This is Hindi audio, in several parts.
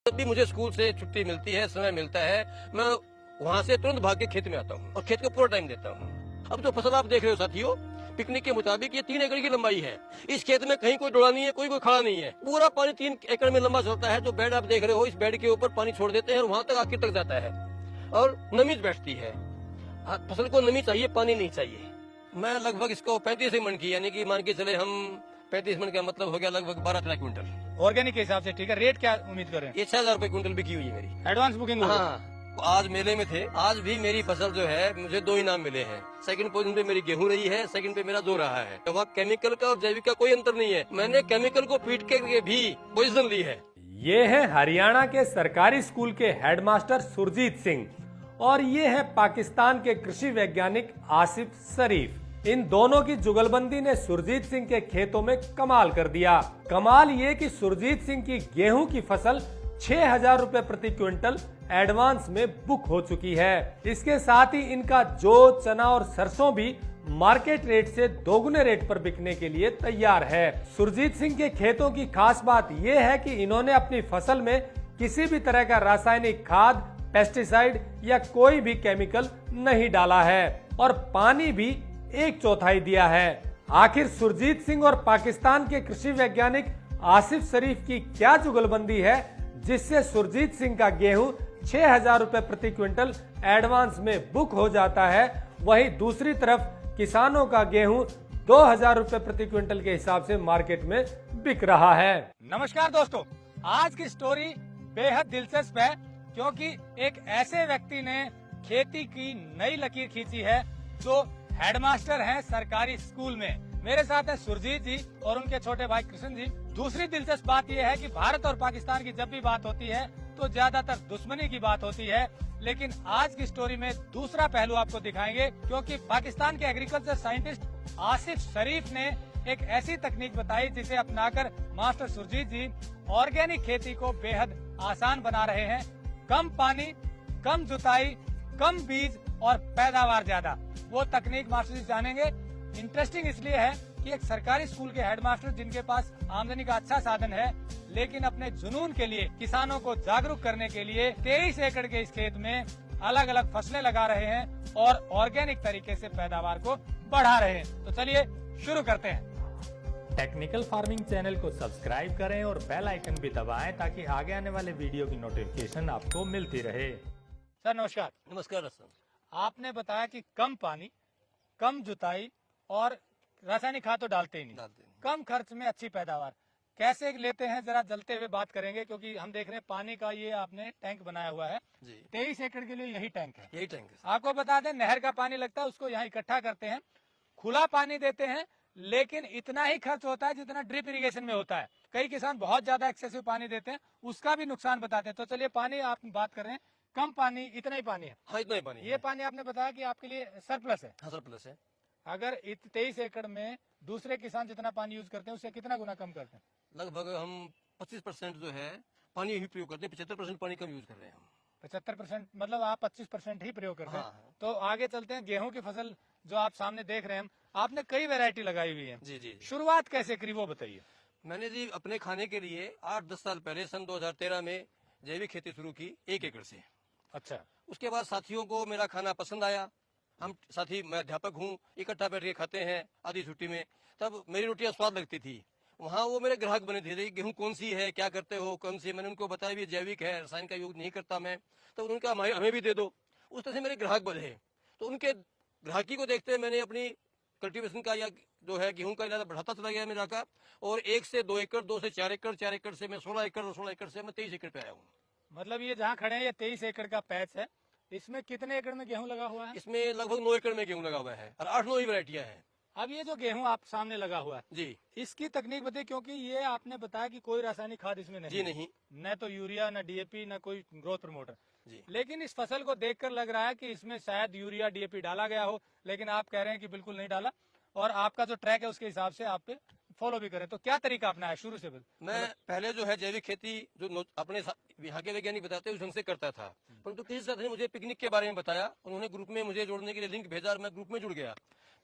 जब भी मुझे स्कूल से छुट्टी मिलती है, समय मिलता है, मैं वहाँ से तुरंत भाग के खेत में आता हूँ और खेत को पूरा टाइम देता हूँ। अब जो फसल आप देख रहे हो साथियों, पिकनिक के मुताबिक ये 3 एकड़ की लंबाई है। इस खेत में कहीं कोई डोला नहीं है, कोई खड़ा नहीं है। पूरा पानी 3 एकड़ में लंबा चलता है। जो बेड आप देख रहे हो, इस बेड के ऊपर पानी छोड़ देते हैं और वहाँ तक आखिर तक जाता है और नमी बैठती है। फसल को नमी चाहिए, पानी नहीं चाहिए। मैं लगभग इसको 35 मन की, यानी कि मान के चले हम 35 मन का मतलब हो गया लगभग 12-13 क्विंटल ऑर्गेनिक के हिसाब से। ठीक है, रेट क्या उम्मीद करें? ये 6,000 रुपए क्विंटल बिकी हुई है मेरी। एडवांस बुकिंग हो गई? हाँ, आज मेले में थे। आज भी मेरी फसल जो है, मुझे 2 इनाम मिले हैं। सेकंड पोजीशन पे मेरी गेहूं रही है, सेकंड पे मेरा 2 रहा है। तो वहाँ केमिकल का और जैविक का कोई अंतर नहीं है। मैंने केमिकल को पीट के भी पोजीशन ली है। ये है हरियाणा के सरकारी स्कूल के हेडमास्टर सुरजीत सिंह और ये है पाकिस्तान के कृषि वैज्ञानिक आसिफ शरीफ। इन दोनों की जुगलबंदी ने सुरजीत सिंह के खेतों में कमाल कर दिया। कमाल ये कि सुरजीत सिंह की गेहूं की फसल 6,000 रुपए प्रति क्विंटल एडवांस में बुक हो चुकी है। इसके साथ ही इनका जौ, चना और सरसों भी मार्केट रेट से दोगुने रेट पर बिकने के लिए तैयार है। सुरजीत सिंह के खेतों की खास बात यह है कि इन्होंने अपनी फसल में किसी भी तरह का रासायनिक खाद, पेस्टिसाइड या कोई भी केमिकल नहीं डाला है और पानी भी 1/4 दिया है। आखिर सुरजीत सिंह और पाकिस्तान के कृषि वैज्ञानिक आसिफ शरीफ की क्या जुगलबंदी है जिससे सुरजीत सिंह का गेहूं 6,000 रुपए प्रति क्विंटल एडवांस में बुक हो जाता है, वहीं दूसरी तरफ किसानों का गेहूं 2,000 रुपए प्रति क्विंटल के हिसाब से मार्केट में बिक रहा है। नमस्कार दोस्तों, आज की स्टोरी बेहद दिलचस्प है क्योंकि एक ऐसे व्यक्ति ने खेती की नई लकीर खींची है जो हेडमास्टर हैं सरकारी स्कूल में। मेरे साथ है सुरजीत जी और उनके छोटे भाई कृष्ण जी। दूसरी दिलचस्प बात यह है कि भारत और पाकिस्तान की जब भी बात होती है तो ज्यादातर दुश्मनी की बात होती है, लेकिन आज की स्टोरी में दूसरा पहलू आपको दिखाएंगे क्योंकि पाकिस्तान के एग्रीकल्चर साइंटिस्ट आसिफ शरीफ ने एक ऐसी तकनीक बताई जिसे अपनाकर मास्टर सुरजीत जी ऑर्गेनिक खेती को बेहद आसान बना रहे हैं। कम पानी, कम जुताई, कम बीज और पैदावार ज्यादा। वो तकनीक मास्टर जी जानेंगे। इंटरेस्टिंग इसलिए है कि एक सरकारी स्कूल के हेडमास्टर जिनके पास आमदनी का अच्छा साधन है, लेकिन अपने जुनून के लिए किसानों को जागरूक करने के लिए 23 एकड़ के इस खेत में अलग अलग फसलें लगा रहे हैं और ऑर्गेनिक तरीके से पैदावार को बढ़ा रहे हैं। तो चलिए शुरू करते हैं। टेक्निकल फार्मिंग चैनल को सब्सक्राइब करें और बेल आइकन भी दबाएं ताकि आगे आने वाले वीडियो की नोटिफिकेशन आपको मिलती रहे। सर नमस्कार। नमस्कार रसन। आपने बताया कि कम पानी, कम जुताई और रासायनिक खाद तो डालते ही नहीं, कम खर्च में अच्छी पैदावार कैसे लेते हैं, जरा जलते हुए बात करेंगे क्योंकि हम देख रहे हैं पानी का ये आपने टैंक बनाया हुआ है। 23 एकड़ के लिए यही टैंक है? यही टैंक है। आपको बता दें, नहर का पानी लगता है, उसको यहाँ इकट्ठा करते हैं, खुला पानी देते हैं, लेकिन इतना ही खर्च होता है जितना ड्रिप इरिगेशन में होता है। कई किसान बहुत ज्यादा एक्सेसिव पानी देते हैं, उसका भी नुकसान बताते हैं। तो चलिए पानी आप बात कर रहे हैं, कम पानी, इतना ही पानी है। हाँ, इतना ही पानी। ये पानी आपने बताया कि आपके लिए सरप्लस है। हाँ, सरप्लस है। अगर 23 एकड़ में दूसरे किसान जितना पानी यूज करते हैं उससे कितना गुना कम करते हैं? लगभग हम 25% जो है पानी ही प्रयोग करते हैं, 75% पानी कम यूज कर रहे हैं हम। 75% मतलब आप 25% ही प्रयोग करते हैं। हाँ। तो आगे चलते हैं। गेहूं की फसल जो आप सामने देख रहे हैं, आपने कई वैरायटी लगाई हुई है। जी। शुरुआत कैसे करी वो बताइए। मैंने जी अपने खाने के लिए 8-10 साल पहले सन 2013 में जैविक खेती शुरू की 1 एकड़ से। अच्छा। उसके बाद साथियों को मेरा खाना पसंद आया। हम साथी, मैं अध्यापक हूँ, इकट्ठा बैठ के खाते हैं आधी छुट्टी में। तब मेरी रोटियां स्वाद लगती थी। वहाँ वो मेरे ग्राहक बने थे। गेहूं कौन सी है, क्या करते हो, कौन सी? मैंने उनको बताया भी जैविक है, रसायन का यूज नहीं करता मैं। तो उनका हमें भी दे दो। उस तरह से मेरे ग्राहक बढ़े। तो उनके ग्राहकी को देखते हुए मैंने अपनी कल्टीवेशन का या जो है गेहूं का इलाका बढ़ाता चला गया मेरा का। और 1 से 2 एकड़, 2 से 4 एकड़, 4 एकड़ से मैं 16 एकड़ और 16 एकड़ से मैं 23 एकड़ पे आया हूँ। मतलब ये जहाँ खड़े हैं ये 23 एकड़ का पैच है। इसमें कितने एकड़ में गेहूं लगा हुआ है? इसमें लगभग 9 एकड़ में गेहूं लगा हुआ है और 8-9 ही वैरायटियां हैं। अब ये जो गेहूं आप सामने लगा हुआ है जी, इसकी तकनीक बताइए, क्योंकि ये आपने बताया कि कोई रासायनिक खाद इसमें नहीं जी है। नहीं। न तो यूरिया, न डीएपी, न कोई ग्रोथ प्रमोटर जी। लेकिन इस फसल को देखकर लग रहा है कि इसमें शायद यूरिया, डीएपी डाला गया हो, लेकिन आप कह रहे हैं कि बिल्कुल नहीं डाला और आपका जो ट्रैक है उसके हिसाब से आप पे फॉलो भी करें। तो क्या तरीका अपना है शुरू से? मैं पहले जो है जैविक खेती जो अपने यहाँ के वैज्ञानिक बताते हैं उस ढंग से करता था, परंतु किसी साथी ने मुझे पिकनिक के बारे में बताया। उन्होंने ग्रुप में मुझे जोड़ने के लिए लिंक भेजा और मैं ग्रुप में जुड़ गया।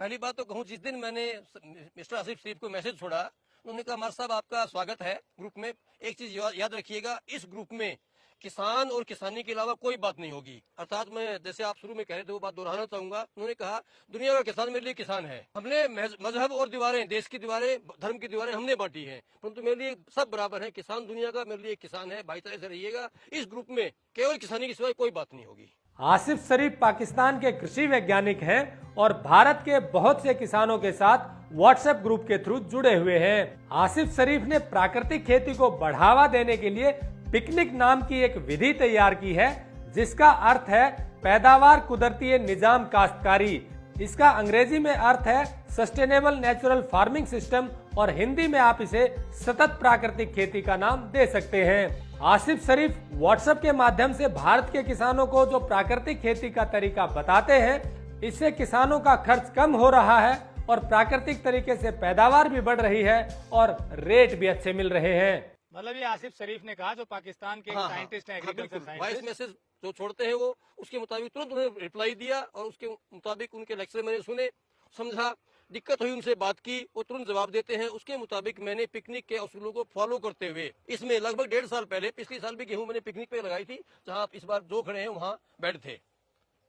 पहली बात तो कहूँ, जिस दिन मैंने मिस्टर आसिफ शरीफ को मैसेज छोड़ा उन्होंने कहा मार साहब आपका स्वागत है ग्रुप में, एक चीज याद रखिएगा, इस ग्रुप में किसान और किसानी के अलावा कोई बात नहीं होगी। अर्थात मैं जैसे आप शुरू में कह रहे थे वो बात दोहराना चाहूंगा। उन्होंने कहा दुनिया का किसान मेरे लिए किसान है। हमने मजहब और दीवारें, देश की दीवारें, धर्म की दीवारें हमने बांटी हैं, परंतु मेरे लिए सब बराबर है। किसान दुनिया का मेरे लिए किसान है, भाईचारे से रहिएगा। इस ग्रुप में केवल किसानी के सिवाय कोई बात नहीं होगी। आसिफ शरीफ पाकिस्तान के कृषि वैज्ञानिक हैं और भारत के बहुत से किसानों के साथ व्हाट्सएप ग्रुप के थ्रू जुड़े हुए हैं। आसिफ शरीफ ने प्राकृतिक खेती को बढ़ावा देने के लिए पिकनिक नाम की एक विधि तैयार की है, जिसका अर्थ है पैदावार कुदरती निजाम काश्तकारी। इसका अंग्रेजी में अर्थ है सस्टेनेबल नेचुरल फार्मिंग सिस्टम और हिंदी में आप इसे सतत प्राकृतिक खेती का नाम दे सकते हैं। आसिफ शरीफ व्हाट्सएप के माध्यम से भारत के किसानों को जो प्राकृतिक खेती का तरीका बताते हैं, इससे किसानों का खर्च कम हो रहा है और प्राकृतिक तरीके से पैदावार भी बढ़ रही है और रेट भी अच्छे मिल रहे हैं। मतलब ये आसिफ शरीफ ने कहा, जो पाकिस्तान के साइंटिस्ट हैं, एग्रीकल्चर वॉइस साइंटिस्ट। मैसेज जो छोड़ते हैं वो उसके मुताबिक तुरंत उन्हें रिप्लाई दिया और उसके मुताबिक उनके लेक्चर मैंने सुने, समझा, दिक्कत हुई, उनसे बात की, वो तुरंत जवाब देते हैं। उसके मुताबिक मैंने पिकनिक के असूलों को फॉलो करते हुए इसमें लगभग 1.5 साल पहले, पिछले साल भी गेहूं मैंने पिकनिक पे लगाई थी, जहां आप इस बार जो खड़े हैं वहां बेड थे।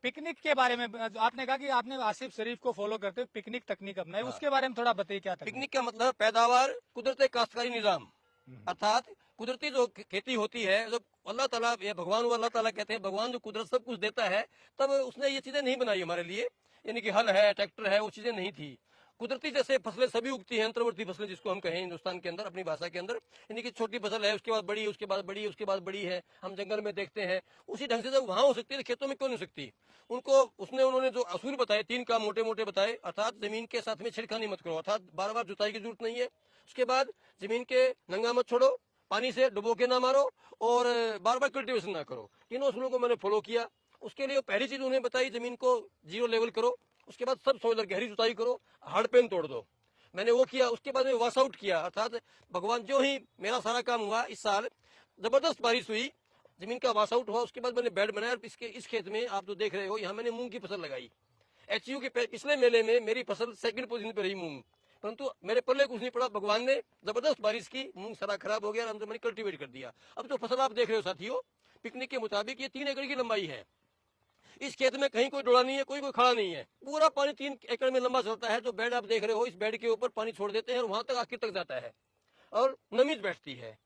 पिकनिक के बारे में आपने कहा कि आपने आसिफ शरीफ को फॉलो करते हुए पिकनिक तकनीक अपनाई, उसके बारे में थोड़ा बताइए क्या तकनीक? पिकनिक का मतलब पैदावार कुदरती काश्तकारी निजाम, अर्थात कुदरती जो खेती होती है, जब अल्लाह ताला, ये भगवान अल्लाह ताला कहते हैं, भगवान जो कुदरत सब कुछ देता है, तब उसने ये चीजें नहीं बनाई हमारे लिए, यानी कि हल है, ट्रैक्टर है, वो चीजें नहीं थी। कुदरती जैसे फसलें सभी उगती हैं, अंतर्वर्ती फसलें जिसको हम कहें हिंदुस्तान के अंदर अपनी भाषा के अंदर, यानी कि छोटी फसल है, उसके बाद बड़ी, उसके बाद बड़ी, उसके बाद बड़ी है, हम जंगल में देखते हैं। उसी ढंग से जब वहां हो सकती है, खेतों में क्यों नहीं हो सकती? उन्होंने जो असूल बताए, 3 काम मोटे मोटे बताए, अर्थात जमीन के साथ में छिड़खानी मत करो, अर्थात बार बार जुताई की जरूरत नहीं है। उसके बाद जमीन के नंगा मत छोड़ो, पानी से डुबो के ना मारो और बार बार कल्टीवेशन ना करो। तीनों असूलों को मैंने फॉलो किया। उसके लिए पहली चीज उन्हें बताई, जमीन को 0 लेवल करो। उसके बाद सब सोइलर गहरी जुताई करो, हार्ड पेन तोड़ दो, मैंने वो किया। उसके बाद में वॉश आउट किया, अर्थात भगवान जो ही मेरा सारा काम हुआ, इस साल जबरदस्त बारिश हुई, जमीन का वॉश आउट हुआ। उसके बाद मैंने बेड बनाया। इस खेत में आप जो देख रहे हो, यहाँ मैंने मूंग की फसल लगाई। HU के पिछले मेले में मेरी फसल 2nd पोजीशन पे रही मूंग, परंतु मेरे पल्ले कुछ नहीं पड़ा। भगवान ने जबरदस्त बारिश की, मूंग सारा खराब हो गया, हमने मैंने कल्टीवेट कर दिया। अब जो फसल आप देख रहे हो साथियों, पिकनिक के मुताबिक ये 3 एकड़ की लंबाई है। इस खेत में कहीं कोई डोड़ा नहीं है, कोई खड़ा नहीं है, पूरा पानी 3 एकड़ में लंबा चलता है। जो बेड आप देख रहे हो, इस बेड के ऊपर पानी छोड़ देते हैं और वहां तक आखिर तक जाता है और नमी बैठती है।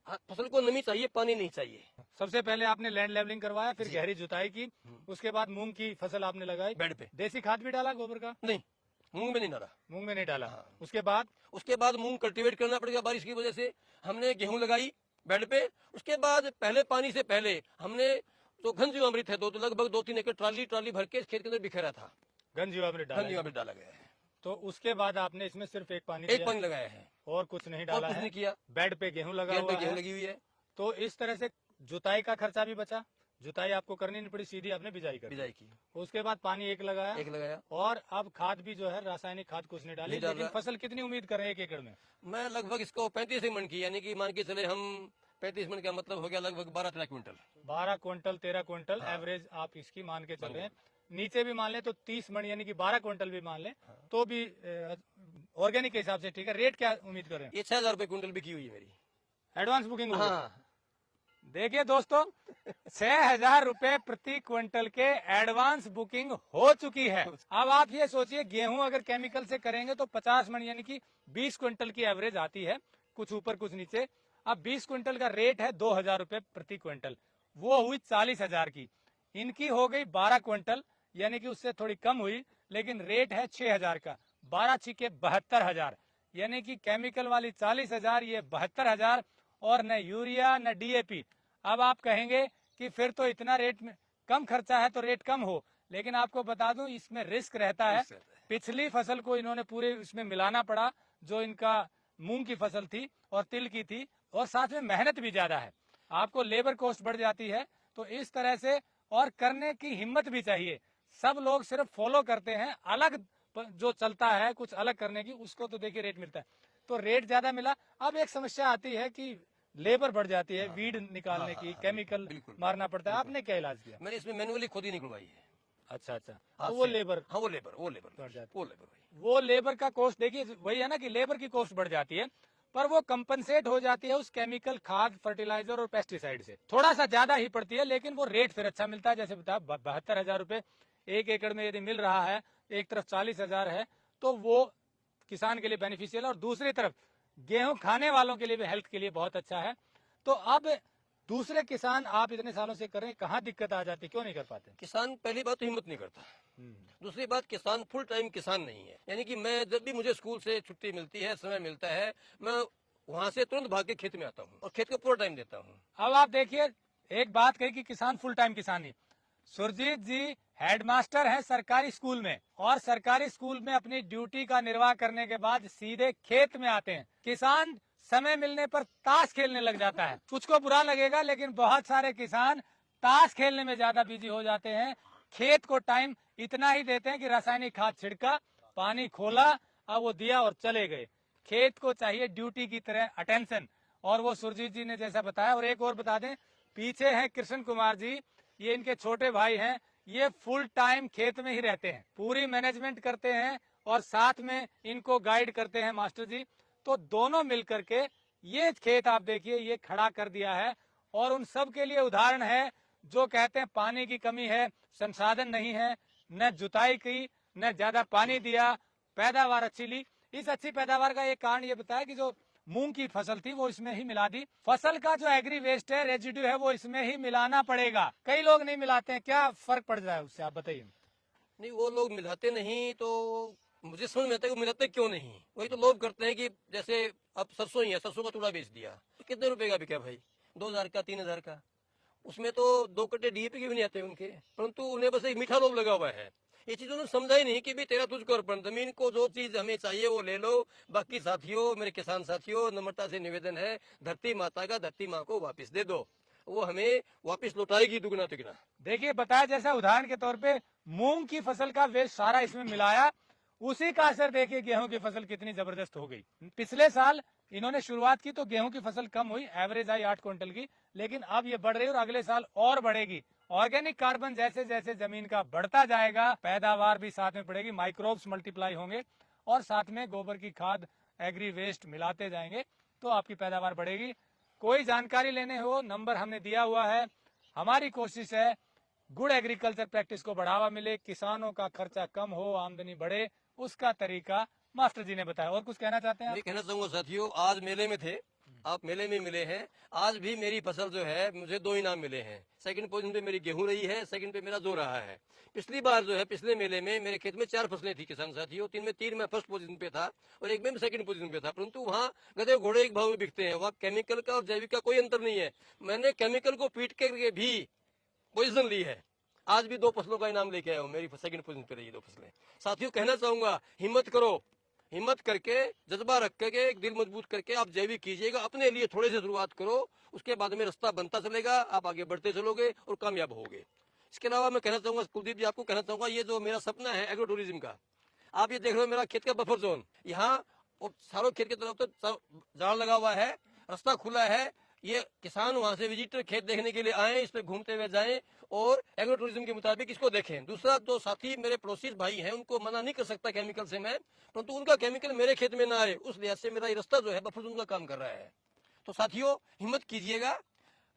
फसल को नमी चाहिए, पानी नहीं चाहिए। सबसे पहले आपने लैंड लेवलिंग करवाया, फिर गहरी जुताई की, उसके बाद मूंग की फसल आपने लगाई बेड पे। देसी खाद भी डाला गोबर का? नहीं, मूंग में नहीं डाला। मूंग में नहीं डाला। हाँ। उसके बाद मूंग कल्टीवेट करना पड़ेगा बारिश की वजह से। हमने गेहूं लगाई बेड पे। उसके बाद पहले पानी से पहले हमने जो घन जीवामृत है, तो लगभग 2-3 एकड़ ट्राली भर के इस खेत के अंदर बिखेरा था। घन जीवामृत डाला गया है। तो उसके बाद आपने इसमें सिर्फ एक पानी लगाया है और कुछ नहीं डाला है? नहीं किया। बेड पे गेहूं लगा हुआ है, गेहूं लगी हुई है। तो इस तरह से जुताई का खर्चा भी बचा। जुताई आपको करनी नहीं पड़ी, सीधी आपने बिजाई की। उसके बाद पानी एक लगाया और अब खाद भी जो है रासायनिक खाद कुछ नहीं डाली। लेकिन फसल कितनी उम्मीद कर रहे हैं 1 एकड़ में? मैं लगभग इसको 35 मन की, यानी कि मान के चले हम 35 मन का मतलब हो गया लगभग 12-13 क्विंटल। 12 क्विंटल 13 क्विंटल एवरेज आप इसकी मान के चल रहे हैं। नीचे भी मान ले तो 30 मन यानी कि 12 क्विंटल भी मान ले तो भी ऑर्गेनिक के हिसाब से ठीक है। रेट क्या उम्मीद कर रहे हैं? ये 6,000 रुपए क्विंटल बिकी हुई है मेरी। Advance booking? हाँ। देखिए दोस्तों, 6,000 रुपए प्रति क्विंटल के एडवांस बुकिंग हो चुकी है। अब आप ये सोचिए, गेहूं अगर केमिकल से करेंगे तो 50 मन यानी कि 20 क्विंटल की एवरेज आती है, कुछ ऊपर कुछ नीचे। अब 20 क्विंटल का रेट है 2,000 रुपए प्रति क्विंटल, वो हुई 40,000 की। इनकी हो गई 12 क्विंटल यानी कि उससे थोड़ी कम हुई, लेकिन रेट है 6,000 का। 12 छिके 72,000 यानी कि केमिकल वाली 40,000, ये 72,000 और न यूरिया न DAP। अब आप कहेंगे कि फिर तो इतना रेट में कम खर्चा है तो रेट कम हो, लेकिन आपको बता दूं इसमें रिस्क रहता है। पिछली फसल को इन्होंने पूरे इसमें मिलाना पड़ा, जो इनका मूंग की फसल थी और तिल की थी, और साथ में मेहनत भी ज्यादा है, आपको लेबर कॉस्ट बढ़ जाती है। तो इस तरह से और करने की हिम्मत भी चाहिए। सब लोग सिर्फ फॉलो करते हैं, अलग जो चलता है कुछ अलग करने की, उसको तो देखिए रेट मिलता है, तो रेट ज्यादा मिला। अब एक समस्या आती है कि लेबर बढ़ जाती है, वीड निकालने की, केमिकल मारना पड़ता है। आपने क्या इलाज किया? मैंने इसमें मैनुअली खुद ही निकलवाई है। अच्छा, तो वो लेबर बढ़ जाती है। वो लेबर का कॉस्ट, देखिए वही है ना कि लेबर की कॉस्ट बढ़ जाती है, पर वो कंपनसेट हो जाती है उस केमिकल, खाद, फर्टिलाइजर और पेस्टिसाइड से। थोड़ा सा ज्यादा ही पड़ती है, लेकिन वो रेट फिर अच्छा मिलता है। जैसे बताया 72,000 रुपए 1 एकड़ में यदि मिल रहा है, एक तरफ 40,000 है, तो वो किसान के लिए बेनिफिशियल है, और दूसरी तरफ गेहूं खाने वालों के लिए भी हेल्थ के लिए बहुत अच्छा है। तो अब दूसरे किसान आप इतने सालों से कर रहे हैं, कहाँ दिक्कत आ जाती है, क्यों नहीं कर पाते? किसान पहली बात तो हिम्मत नहीं करता, दूसरी बात किसान फुल टाइम किसान नहीं है। यानी कि मैं जब भी मुझे स्कूल से छुट्टी मिलती है, समय मिलता है, मैं वहाँ से तुरंत भाग के खेत में आता हूँ और खेत को पूरा टाइम देता हूँ। अब आप देखिए, एक बात कही कि किसान फुल टाइम किसान ही। सुरजीत जी हेडमास्टर हैं सरकारी स्कूल में, और सरकारी स्कूल में अपनी ड्यूटी का निर्वाह करने के बाद सीधे खेत में आते हैं। किसान समय मिलने पर ताश खेलने लग जाता है। कुछ को बुरा लगेगा, लेकिन बहुत सारे किसान ताश खेलने में ज्यादा बिजी हो जाते हैं। खेत को टाइम इतना ही देते हैं कि रासायनिक खाद छिड़का, पानी खोला, अब वो दिया और चले गए। खेत को चाहिए ड्यूटी की तरह अटेंशन, और वो सुरजीत जी ने जैसा बताया। और एक और बता दें, पीछे हैं कृष्ण कुमार जी, ये इनके छोटे भाई हैं। ये फुल टाइम खेत में ही रहते हैं, पूरी मैनेजमेंट करते हैं और साथ में इनको गाइड करते हैं मास्टर जी। तो दोनों मिलकर के ये खेत आप देखिए, ये खड़ा कर दिया है। और उन सब के लिए उदाहरण है जो कहते हैं पानी की कमी है, संसाधन नहीं है, न जुताई की, न ज्यादा पानी दिया, पैदावार अच्छी ली। इस अच्छी पैदावार का एक कारण ये बताया कि जो मूंग की फसल थी वो इसमें ही मिला दी। फसल का जो एग्री वेस्ट है, रेजिड्यू है, वो इसमें ही मिलाना पड़ेगा। कई लोग नहीं मिलाते हैं, क्या फर्क पड़ रहा है उससे, आप बताइए। नहीं, वो लोग मिलाते नहीं, तो मुझे समझ में आता है कि मिलाते क्यों नहीं। वही तो लोग करते हैं कि जैसे अब सरसों ही है, सरसों का टुकड़ा बेच दिया, तो कितने रुपए का बिका भाई? 2,000 का, 3,000 का। उसमें तो 2 कट्टे डीएपी के भी नहीं आते उनके, परंतु उन्हें बस एक मीठा लोभ लगा हुआ है। ये चीज उन्होंने समझा ही नहीं कि भाई तेरा तुझको अर्पण, जमीन को जो चीज हमें चाहिए वो ले लो। बाकी साथियों, मेरे किसान साथियों, नम्रता से निवेदन है, धरती माता का धरती माँ को वापस दे दो, वो हमें वापस लौटाएगी दुगना तिगना। देखिए बताया जैसा, उदाहरण के तौर पे मूंग की फसल का वेस्ट सारा इसमें मिलाया, उसी का असर देखिए गेहूं की फसल कितनी जबरदस्त हो गई। पिछले साल इन्होंने शुरुआत की तो गेहूं की फसल कम हुई, एवरेज आई 8 क्विंटल की, लेकिन अब ये बढ़ रही है और अगले साल और बढ़ेगी। ऑर्गेनिक कार्बन जैसे जैसे जमीन का बढ़ता जाएगा, पैदावार भी साथ में बढ़ेगी, माइक्रोब्स मल्टीप्लाई होंगे, और साथ में गोबर की खाद, एग्री वेस्ट मिलाते जाएंगे तो आपकी पैदावार बढ़ेगी। कोई जानकारी लेने हो, नंबर हमने दिया हुआ है। हमारी कोशिश है गुड एग्रीकल्चर प्रैक्टिस को बढ़ावा मिले, किसानों का खर्चा कम हो, आमदनी बढ़े, उसका तरीका मास्टर जी ने बताया। और कुछ कहना चाहते हैं आप? मैं कहना चाहूंगा साथियों, आज मेले में थे, आप मेले में मिले हैं। आज भी मेरी फसल जो है, मुझे 2 इनाम मिले हैं। सेकंड पोजीशन पे मेरी गेहूं रही है, सेकंड पे मेरा जो रहा है। पिछली बार जो है, पिछले मेले में मेरे खेत में 4 फसलें थी किसान साथियों, 3 में फर्स्ट पोजीशन पे था और एक में सेकंड पोजीशन पे था। परंतु वहाँ गधे घोड़े एक भाव में बिकते हैं, वहाँ केमिकल का और जैविक का कोई अंतर नहीं है। मैंने केमिकल को पीट करके भी पोजीशन ली है। आज भी 2 फसलों का इनाम लेके आया हूँ, मेरी सेकंड पोजीशन पे रही 2 फसलें। साथियों कहना चाहूंगा, हिम्मत करो, हिम्मत करके, जज्बा रख करके, एक दिल मजबूत करके आप जैविक कीजिएगा। अपने लिए थोड़े से शुरुआत करो, उसके बाद में रास्ता बनता चलेगा, आप आगे बढ़ते चलोगे और कामयाब होगे। इसके अलावा मैं कहना चाहूंगा कुलदीप जी, आपको कहना चाहूंगा, ये जो मेरा सपना है एग्रो टूरिज्म का, आप ये देख रहे हो मेरा खेत का बफर जोन, यहाँ सारों खेत की तरफ तो जाल लगा हुआ है, रास्ता खुला है। ये किसान वहां से विजिटर खेत देखने के लिए आए, इस पे घूमते हुए जाएं और एग्रो टूरिज्म के मुताबिक इसको देखें। दूसरा, जो साथी मेरे पड़ोसी भाई हैं, उनको मना नहीं कर सकता केमिकल से मैं, परंतु उनका केमिकल मेरे खेत में ना आए, उस लिहाज से मेरा ये रास्ता जो है बफर जोन का काम कर रहा है। तो साथियों हिम्मत कीजिएगा,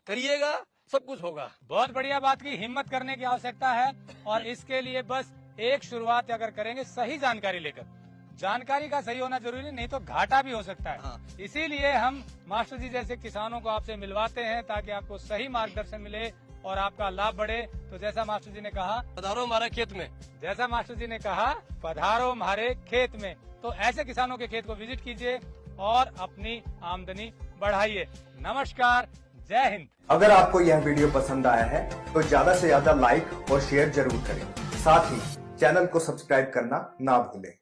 करिएगा, सब कुछ होगा। बहुत बढ़िया बात की, हिम्मत करने की आवश्यकता है, और इसके लिए बस एक शुरुआत अगर करेंगे सही जानकारी लेकर। जानकारी का सही होना जरूरी नहीं तो घाटा भी हो सकता है। हाँ। इसीलिए हम मास्टर जी जैसे किसानों को आपसे मिलवाते हैं, ताकि आपको सही मार्गदर्शन मिले और आपका लाभ बढ़े। तो जैसा मास्टर जी ने कहा, पधारो हमारे खेत में, जैसा मास्टर जी ने कहा, पधारो हमारे खेत में। तो ऐसे किसानों के खेत को विजिट कीजिए और अपनी आमदनी बढ़ाइए। नमस्कार, जय हिंद। अगर आपको यह वीडियो पसंद आया है तो ज्यादा से ज्यादा लाइक और शेयर जरूर करें। साथ ही चैनल को सब्सक्राइब करना ना भूलें।